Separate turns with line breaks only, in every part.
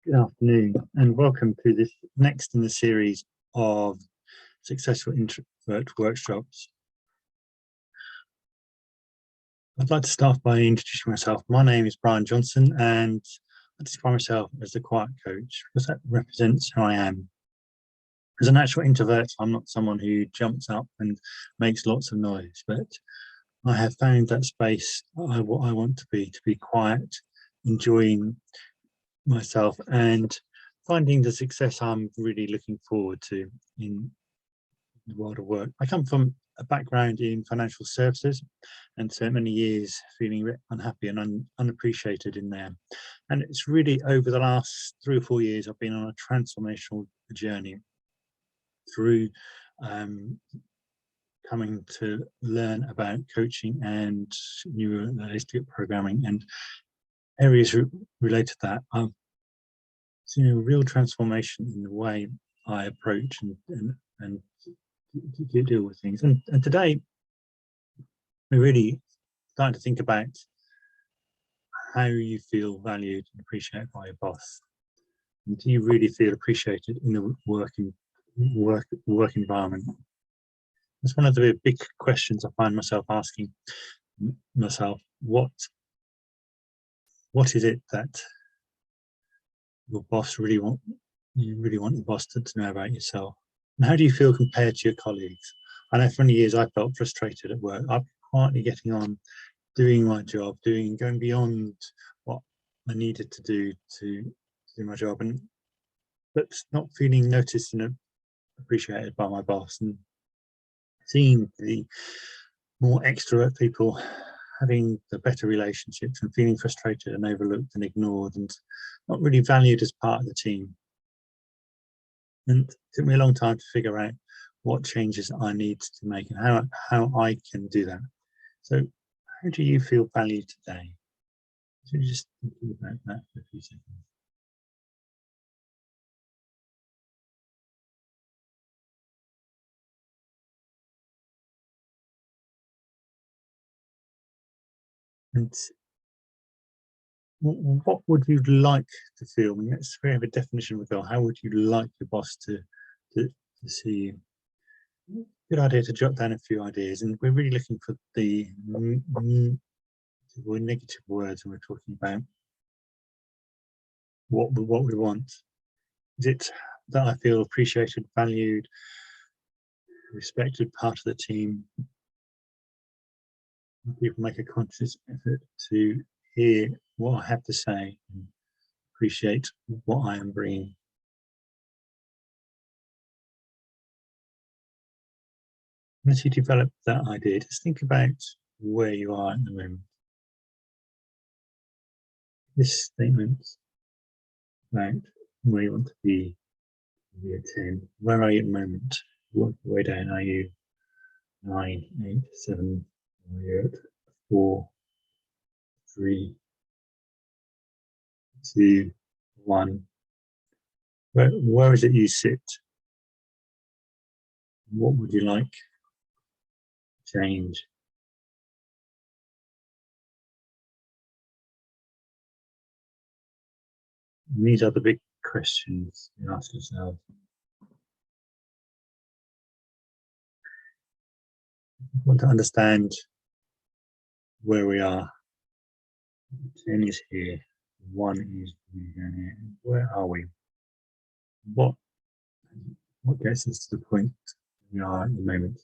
Good afternoon and welcome to this next in the series of Successful Introvert Workshops. I'd like to start by introducing myself. My name is Brian Johnson and I describe myself as the quiet coach because that represents who I am. As a natural introvert, I'm not someone who jumps up and makes lots of noise, but I have found that space I want to be quiet, enjoying myself and finding the success I'm really looking forward to in the world of work. I come from a background in financial services and spent many years feeling a bit unhappy and unappreciated in there. And it's really over the last 3 or 4 years, I've been on a transformational journey through coming to learn about coaching and neuro-linguistic programming and areas related to that. I've seen a real transformation in the way I approach and deal with things. And today, we're really starting to think about how you feel valued and appreciated by your boss. And do you really feel appreciated in the work environment? That's one of the big questions I find myself asking myself. What is it that your boss you really want your boss to know about yourself? And how do you feel compared to your colleagues? I know for many years I felt frustrated at work. I'm quietly getting on, doing my job, going beyond what I needed to do my job, but not feeling noticed and appreciated by my boss, and seeing the more extrovert people having the better relationships and feeling frustrated and overlooked and ignored and not really valued as part of the team. And it took me a long time to figure out what changes I need to make and how I can do that. So how do you feel valued today? So just thinking about that for a few seconds. And what would you like to feel? I mean, let's have a definition of how would you like your boss to see you? Good idea to jot down a few ideas, and we're really looking for the negative words when we're talking about what we want. Is it that I feel appreciated, valued, respected, part of the team? People make a conscious effort to hear what I have to say and appreciate what I am bringing. Once you develop that idea, just think about where you are at the moment. This statement about where you want to be year 10. Where are you at the moment? What way down are you? 9, 8, 7. Are you at 4, 3, 2, 1? Where is it you sit? What would you like to change? And these are the big questions you ask yourself. I want to understand where we are. 10 is here, 1 is down here. Where are we? What gets us to the point we are at the moment?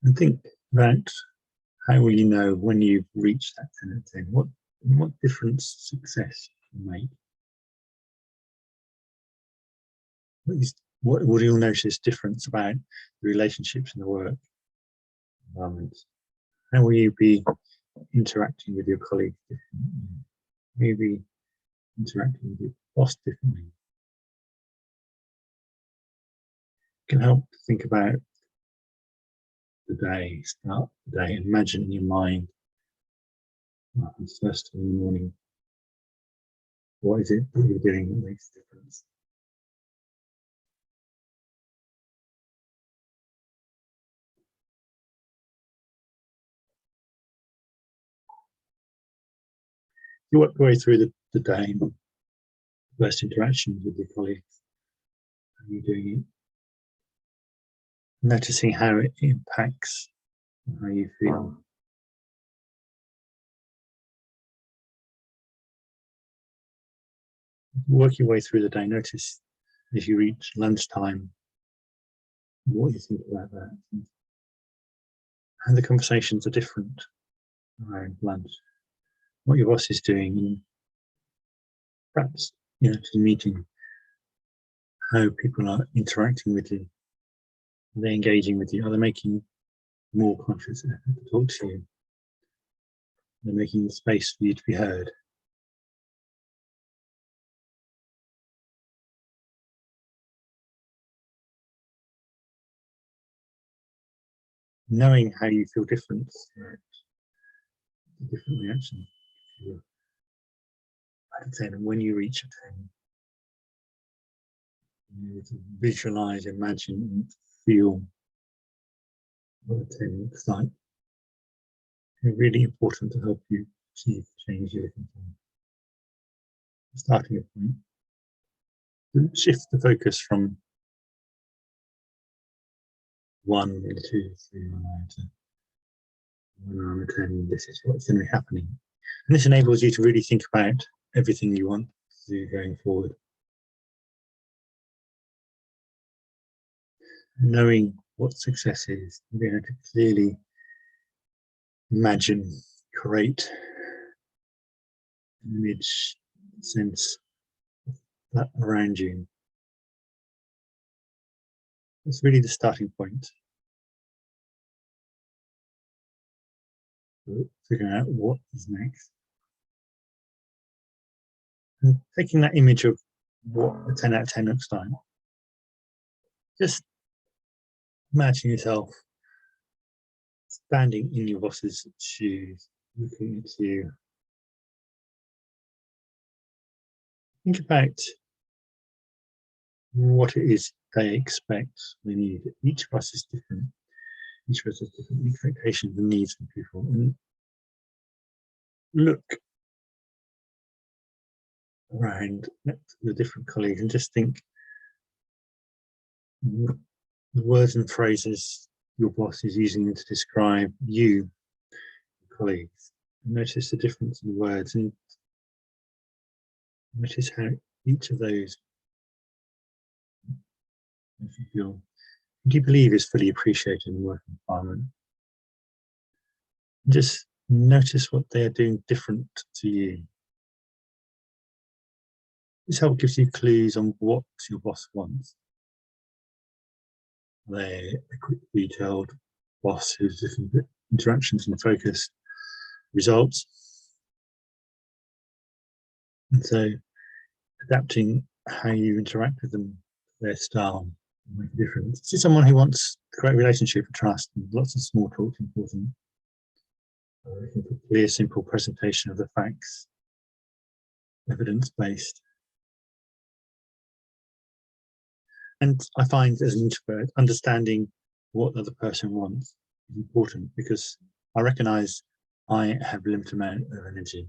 And think about how will you know when you've reached that 10 out of 10? What difference success can make? What will you notice difference about the relationships in the work environment? How will you be interacting with your colleagues differently? Maybe interacting with your boss differently. It can help to think about the day, start the day, imagine in your mind, first thing in the morning, what is it that you're doing that makes a difference? You work your way through the day, first interactions with your colleagues. How are you doing it? Noticing how it impacts how you feel. Work your way through the day. Notice as you reach lunchtime, what you think about that. And the conversations are different around lunch. What your boss is doing, and perhaps, to the meeting, how people are interacting with you. Are they engaging with you? Are they making more conscious effort to talk to you? They're making space for you to be heard. Knowing how you feel different reactions. I'd say that when you reach a 10, you need to visualize, imagine, and feel what a 10 looks like. It's really important to help you achieve the change you're looking for. Starting a point. Shift the focus from 1, 2, 3, 1 to 1 to 10. This is what's going to be happening. And this enables you to really think about everything you want to do going forward. Knowing what success is, being able to clearly imagine, create an image, sense of that around you. That's really the starting point. Figuring out what is next. And taking that image of what a 10 out of 10 looks like. Just imagine yourself standing in your boss's shoes, looking at you. Think about what it is they expect, they need. Each of us is different. Each of us has different expectations and needs from people. And look around at the different colleagues and just think the words and phrases your boss is using to describe you, colleagues. Notice the difference in the words and notice how each of those makes you feel. Do you believe is fully appreciated in the work environment? Just notice what they are doing different to you. This help gives you clues on what your boss wants. They're a quick, detailed boss who's different interactions and focused results. And so adapting how you interact with them, their style, will make a difference. This is someone who wants a great relationship and trust, and lots of small talk is important. Looking for clear, simple presentation of the facts, evidence-based. And I find as an introvert, understanding what the other person wants is important because I recognise I have a limited amount of energy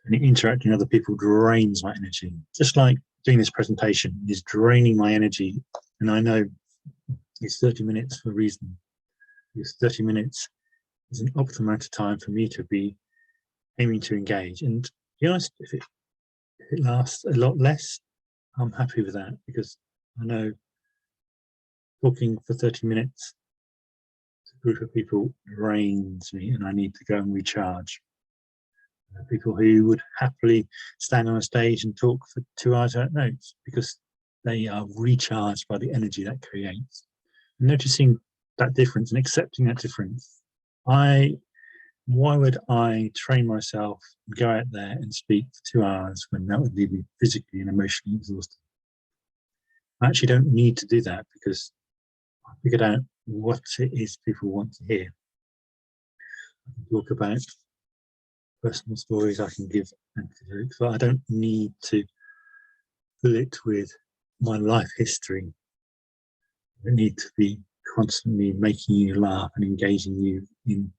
and interacting with other people drains my energy. Just like doing this presentation is draining my energy, and I know it's 30 minutes for a reason. Because 30 minutes is an optimal amount of time for me to be aiming to engage. And to be honest, if it lasts a lot less, I'm happy with that because I know talking for 30 minutes to a group of people drains me and I need to go and recharge. People who would happily stand on a stage and talk for 2 hours without notes because they are recharged by the energy that creates. And noticing that difference and accepting that difference. Why would I train myself and go out there and speak for 2 hours when that would leave me physically and emotionally exhausted? I actually don't need to do that because I figured out what it is people want to hear. I can talk about personal stories, I can give anecdotes, but I don't need to fill it with my life history. I don't need to be constantly making you laugh and engaging you in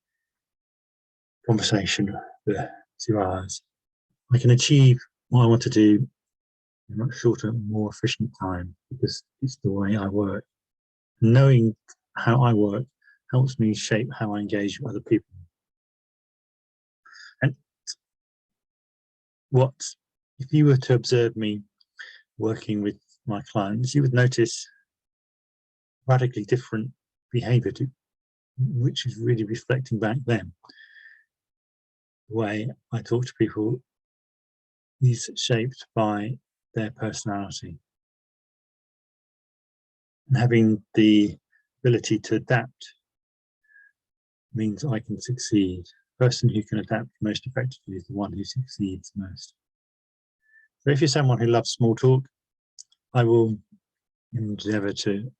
conversation for 2 hours. I can achieve what I want to do in a much shorter, more efficient time because it's the way I work. Knowing how I work helps me shape how I engage with other people. And what if you were to observe me working with my clients, you would notice radically different behavior, which is really reflecting back them. The way I talk to people is shaped by their personality. And having the ability to adapt means I can succeed. The person who can adapt most effectively is the one who succeeds most. So if you're someone who loves small talk, I will endeavour to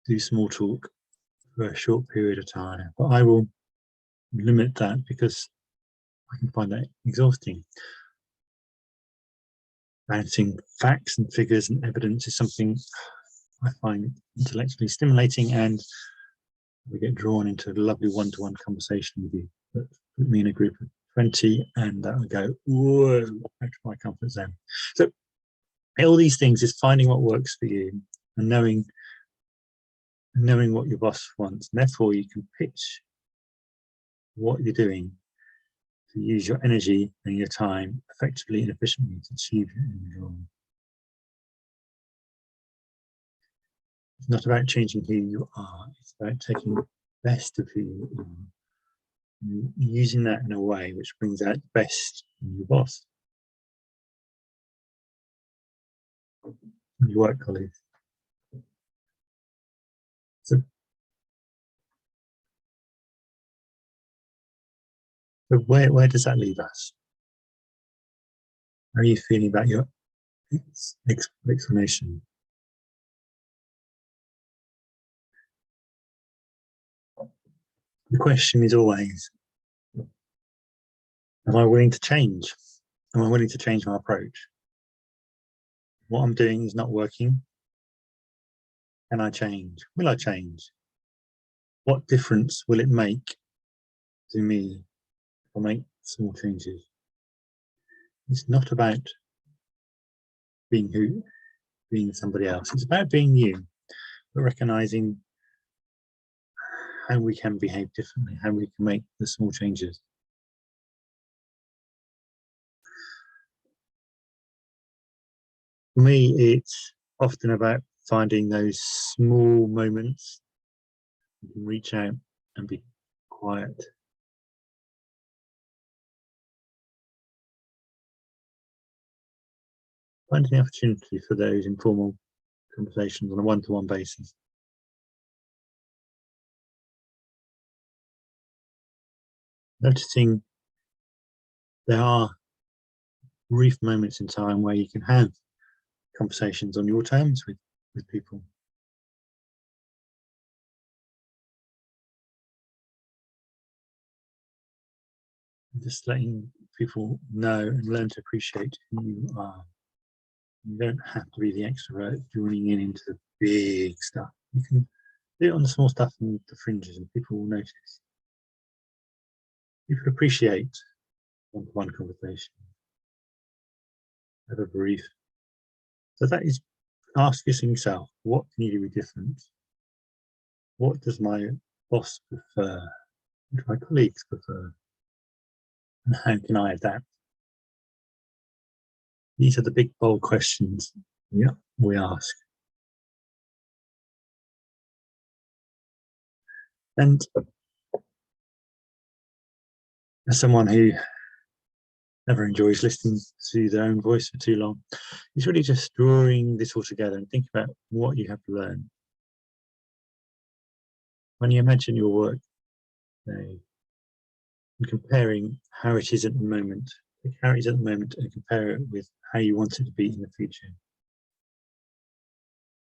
do small talk for a short period of time, but I will limit that because I can find that exhausting. Balancing facts and figures and evidence is something I find intellectually stimulating, and we get drawn into a lovely one-to-one conversation with you. But put me in a group of 20 and that will go, whoa, back to my comfort zone. So all these things is finding what works for you and knowing what your boss wants. And therefore you can pitch what you're doing to use your energy and your time effectively and efficiently to achieve your goal. It's not about changing who you are, it's about taking the best of who you are and using that in a way which brings out the best in your boss and your work colleagues. So where does that leave us? How are you feeling about your explanation? The question is always, am I willing to change? Am I willing to change my approach? What I'm doing is not working. Can I change? Will I change? What difference will it make to me if I make small changes? It's not about being somebody else. It's about being you, but recognizing how we can behave differently, how we can make the small changes. For me, it's often about finding those small moments you can reach out and be quiet. Finding the opportunity for those informal conversations on a one-to-one basis. Noticing there are brief moments in time where you can have conversations on your terms with people. Just letting people know and learn to appreciate who you are. You don't have to be the extrovert joining in into the big stuff. You can do it on the small stuff and the fringes, and people will notice. People appreciate one-to-one conversation. Have a brief. So that is asking yourself, what can you do different? What does my boss prefer? What do my colleagues prefer? And how can I adapt? These are the big, bold questions we ask. And as someone who never enjoys listening to their own voice for too long, it's really just drawing this all together and think about what you have to learn. When you imagine your work day and comparing how it is at the moment, how it is at the moment and compare it with how you want it to be in the future.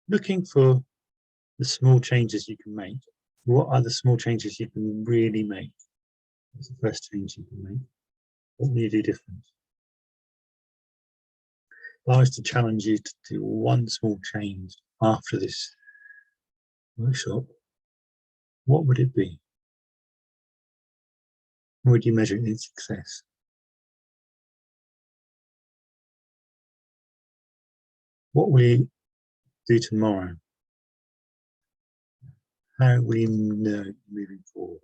Looking for the small changes you can make. What are the small changes you can really make? What's the first change you can make? What will you do different? If I was to challenge you to do one small change after this workshop, what would it be? How would you measure its success? What will you do tomorrow? How will you know moving forward?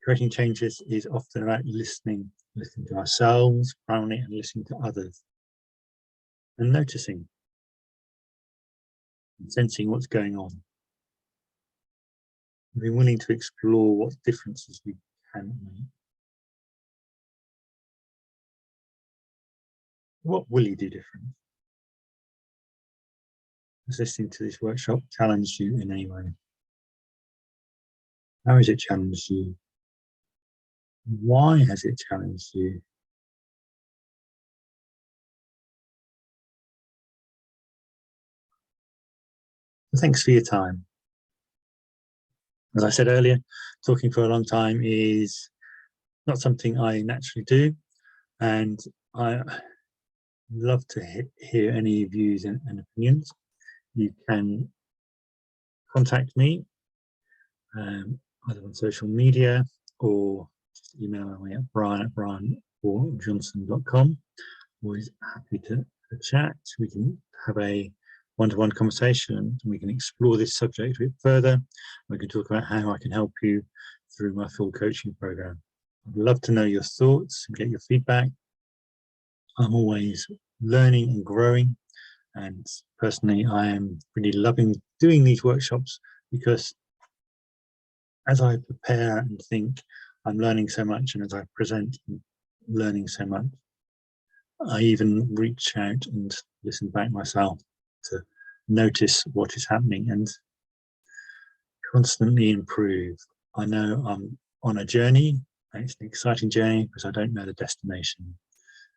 Creating changes is often about listening to ourselves, primarily, and listening to others, and noticing and sensing what's going on. And being willing to explore what differences we can make. What will you do different? Has listening to this workshop challenged you in any way? How has it challenged you? Why has it challenged you? Thanks for your time. As I said earlier, talking for a long time is not something I naturally do, and I love to hear any views and opinions. You can contact me either on social media or just email me at brian@brian.johnson.com. Always happy to chat. We can have a one-to-one conversation and we can explore this subject a bit further. We can talk about how I can help you through my full coaching program. I'd love to know your thoughts and get your feedback. I'm always learning and growing, and personally I am really loving doing these workshops because as I prepare and think, I'm learning so much, and as I present, I'm learning so much. I even reach out and listen back myself to notice what is happening and constantly improve. I know I'm on a journey, and it's an exciting journey because I don't know the destination.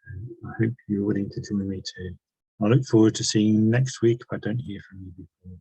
And I hope you're willing to join me too. I look forward to seeing you next week if I don't hear from you before.